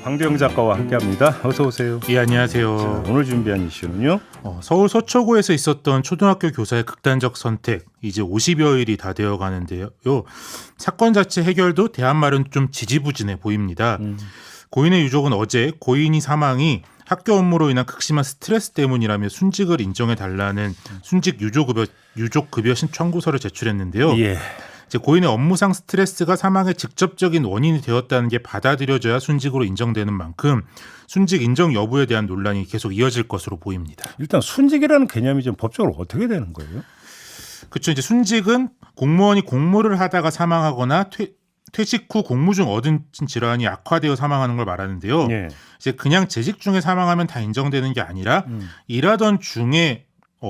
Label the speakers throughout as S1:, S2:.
S1: 강대영 작가와 함께합니다. 어서 오세요.
S2: 예, 안녕하세요.
S1: 자, 오늘 준비한 이슈는요.
S2: 서울 서초구에서 있었던 초등학교 교사의 극단적 선택, 이제 50여일이 다 되어 가는데요. 사건 자체 해결도 대한말은 좀 지지부진해 보입니다. 고인의 유족은 어제 고인이 사망이 학교 업무로 인한 극심한 스트레스 때문이라며 순직을 인정해달라는 순직 유족급여 신청구서를 제출했는데요.
S1: 예.
S2: 이제 고인의 업무상 스트레스가 사망의 직접적인 원인이 되었다는 게 받아들여져야 순직으로 인정되는 만큼 순직 인정 여부에 대한 논란이 계속 이어질 것으로 보입니다.
S1: 일단 순직이라는 개념이 좀 법적으로 어떻게 되는 거예요?
S2: 그렇죠. 이제 순직은 공무원이 공무를 하다가 사망하거나 퇴직 후 공무 중 얻은 질환이 악화되어 사망하는 걸 말하는데요.
S1: 예.
S2: 이제 그냥 재직 중에 사망하면 다 인정되는 게 아니라 일하던 중에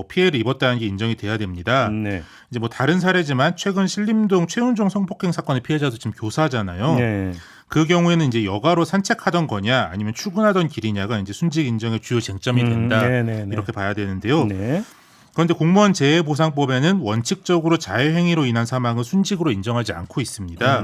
S2: 피해를 입었다는 게 인정이 돼야 됩니다.
S1: 네.
S2: 이제 뭐 다른 사례지만 최근 신림동 최은종 성폭행 사건의 피해자도 지금 교사잖아요.
S1: 예.
S2: 그 경우에는 이제 여가로 산책하던 거냐 아니면 출근하던 길이냐가 이제 순직 인정의 주요 쟁점이 된다.
S1: 네네네.
S2: 이렇게 봐야 되는데요.
S1: 네.
S2: 그런데 공무원 재해보상법에는 원칙적으로 자해행위로 인한 사망은 순직으로 인정하지 않고 있습니다.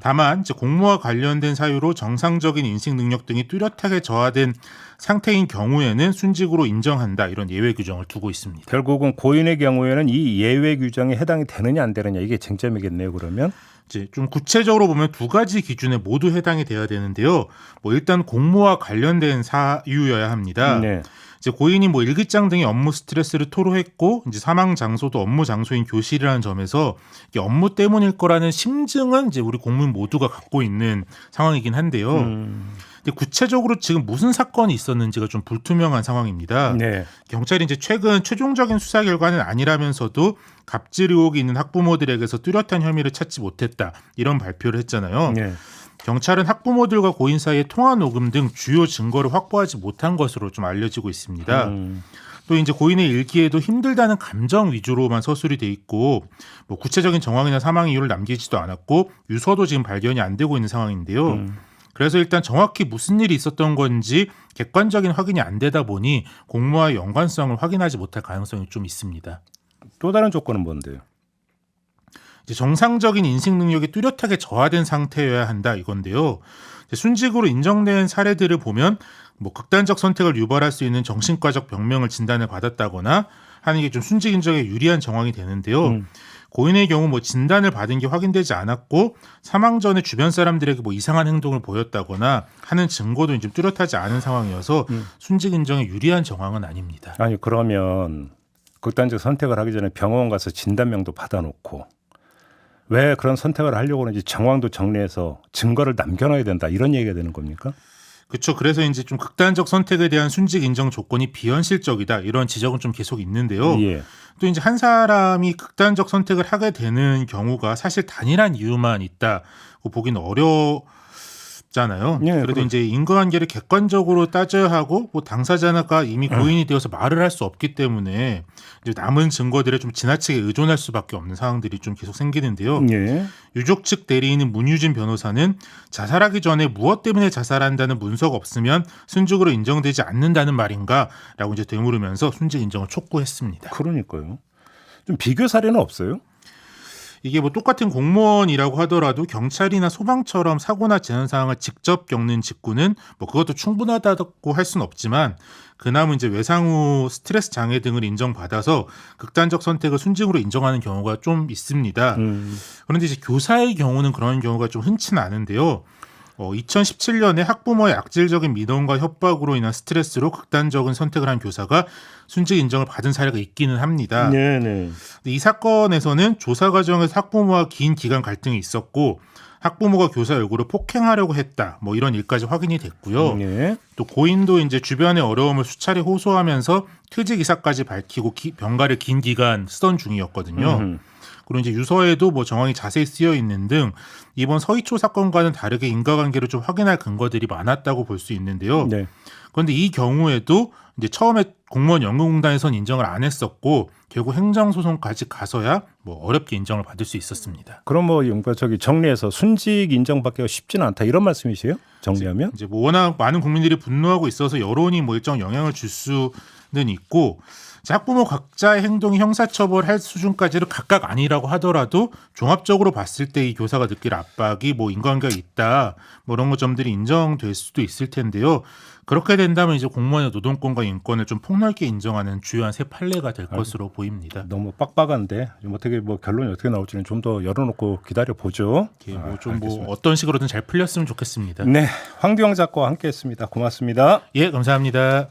S2: 다만 이제 공무와 관련된 사유로 정상적인 인식 능력 등이 뚜렷하게 저하된 상태인 경우에는 순직으로 인정한다, 이런 예외 규정을 두고 있습니다.
S1: 결국은 고인의 경우에는 이 예외 규정에 해당이 되느냐 안 되느냐 이게 쟁점이겠네요. 그러면
S2: 이제 좀 구체적으로 보면 두 가지 기준에 모두 해당이 돼야 되는데요. 뭐 일단 공무와 관련된 사유여야 합니다.
S1: 네.
S2: 이제 고인이 뭐 일기장 등의 업무 스트레스를 토로했고 이제 사망 장소도 업무 장소인 교실이라는 점에서 이게 업무 때문일 거라는 심증은 이제 우리 국민 모두가 갖고 있는 상황이긴 한데요. 근데 구체적으로 지금 무슨 사건이 있었는지가 좀 불투명한 상황입니다.
S1: 네.
S2: 경찰이 이제 최근 최종적인 수사 결과는 아니라면서도 갑질 의혹이 있는 학부모들에게서 뚜렷한 혐의를 찾지 못했다, 이런 발표를 했잖아요.
S1: 네.
S2: 경찰은 학부모들과 고인 사이의 통화 녹음 등 주요 증거를 확보하지 못한 것으로 좀 알려지고 있습니다. 또 이제 고인의 일기에도 힘들다는 감정 위주로만 서술이 돼 있고 뭐 구체적인 정황이나 사망 이유를 남기지도 않았고 유서도 지금 발견이 안 되고 있는 상황인데요. 그래서 일단 정확히 무슨 일이 있었던 건지 객관적인 확인이 안 되다 보니 공무와의 연관성을 확인하지 못할 가능성이 좀 있습니다.
S1: 또 다른 조건은 뭔데요?
S2: 이제 정상적인 인식 능력이 뚜렷하게 저하된 상태여야 한다, 이건데요. 이제 순직으로 인정된 사례들을 보면 뭐 극단적 선택을 유발할 수 있는 정신과적 병명을 진단을 받았다거나 하는 게 좀 순직 인정에 유리한 정황이 되는데요. 고인의 경우 뭐 진단을 받은 게 확인되지 않았고 사망 전에 주변 사람들에게 뭐 이상한 행동을 보였다거나 하는 증거도 좀 뚜렷하지 않은 상황이어서 순직 인정에 유리한 정황은 아닙니다.
S1: 아니 그러면 극단적 선택을 하기 전에 병원 가서 진단명도 받아놓고 왜 그런 선택을 하려고 하는지 정황도 정리해서 증거를 남겨놔야 된다, 이런 얘기가 되는 겁니까?
S2: 그렇죠. 그래서 이제 좀 극단적 선택에 대한 순직 인정 조건이 비현실적이다, 이런 지적은 좀 계속 있는데요.
S1: 예.
S2: 또 이제 한 사람이 극단적 선택을 하게 되는 경우가 사실 단일한 이유만 있다고 보기는 어렵잖아요.
S1: 예,
S2: 그래도 이제 인과관계를 객관적으로 따져야 하고 뭐 당사자가 이미 고인이 되어서 말을 할 수 없기 때문에 이제 남은 증거들에 좀 지나치게 의존할 수밖에 없는 상황들이 좀 계속 생기는데요.
S1: 예.
S2: 유족 측 대리인인 문유진 변호사는 자살하기 전에 무엇 때문에 자살한다는 문서가 없으면 순직으로 인정되지 않는다는 말인가라고 이제 되물으면서 순직 인정을 촉구했습니다.
S1: 그러니까요. 좀 비교 사례는 없어요?
S2: 이게 뭐 똑같은 공무원이라고 하더라도 경찰이나 소방처럼 사고나 재난 상황을 직접 겪는 직군은 뭐 그것도 충분하다고 할 수는 없지만 그나마 이제 외상 후 스트레스 장애 등을 인정받아서 극단적 선택을 순직으로 인정하는 경우가 좀 있습니다. 그런데 이제 교사의 경우는 그런 경우가 좀 흔치는 않은데요. 2017년에 학부모의 악질적인 민원과 협박으로 인한 스트레스로 극단적인 선택을 한 교사가 순직 인정을 받은 사례가 있기는 합니다.
S1: 네네.
S2: 근데 이 사건에서는 조사 과정에서 학부모와 긴 기간 갈등이 있었고 학부모가 교사 얼굴을 폭행하려고 했다, 뭐 이런 일까지 확인이 됐고요.
S1: 네.
S2: 또 고인도 이제 주변의 어려움을 수차례 호소하면서 퇴직 이사까지 밝히고 병가를 긴 기간 쓰던 중이었거든요. 그리고 이제 유서에도 뭐 정황이 자세히 쓰여 있는 등 이번 서희초 사건과는 다르게 인과관계를 좀 확인할 근거들이 많았다고 볼 수 있는데요.
S1: 네.
S2: 그런데 이 경우에도 이제 처음에 공무원 연금공단에선 인정을 안 했었고 결국 행정소송까지 가서야 뭐 어렵게 인정을 받을 수 있었습니다.
S1: 그럼 뭐 저기 정리해서 순직 인정받기가 쉽지는 않다, 이런 말씀이세요? 정리하면?
S2: 이제 뭐 워낙 많은 국민들이 분노하고 있어서 여론이 뭐 일정 영향을 줄 수 있고 학부모 각자의 행동이 형사처벌할 수준까지는 각각 아니라고 하더라도 종합적으로 봤을 때 이 교사가 느낄 압박이 뭐 인과관계가 있다 뭐 이런 점들이 인정될 수도 있을 텐데요. 그렇게 된다면 이제 공무원의 노동권과 인권을 좀 폭넓게 인정하는 주요한 새 판례가 될 것으로 보입니다.
S1: 너무 빡빡한데 좀 어떻게 뭐 결론이 어떻게 나올지는 좀 더 열어놓고 기다려 보죠.
S2: 뭐 어떤 식으로든 잘 풀렸으면 좋겠습니다.
S1: 네, 황두영 작가와 함께했습니다. 고맙습니다.
S2: 예, 감사합니다.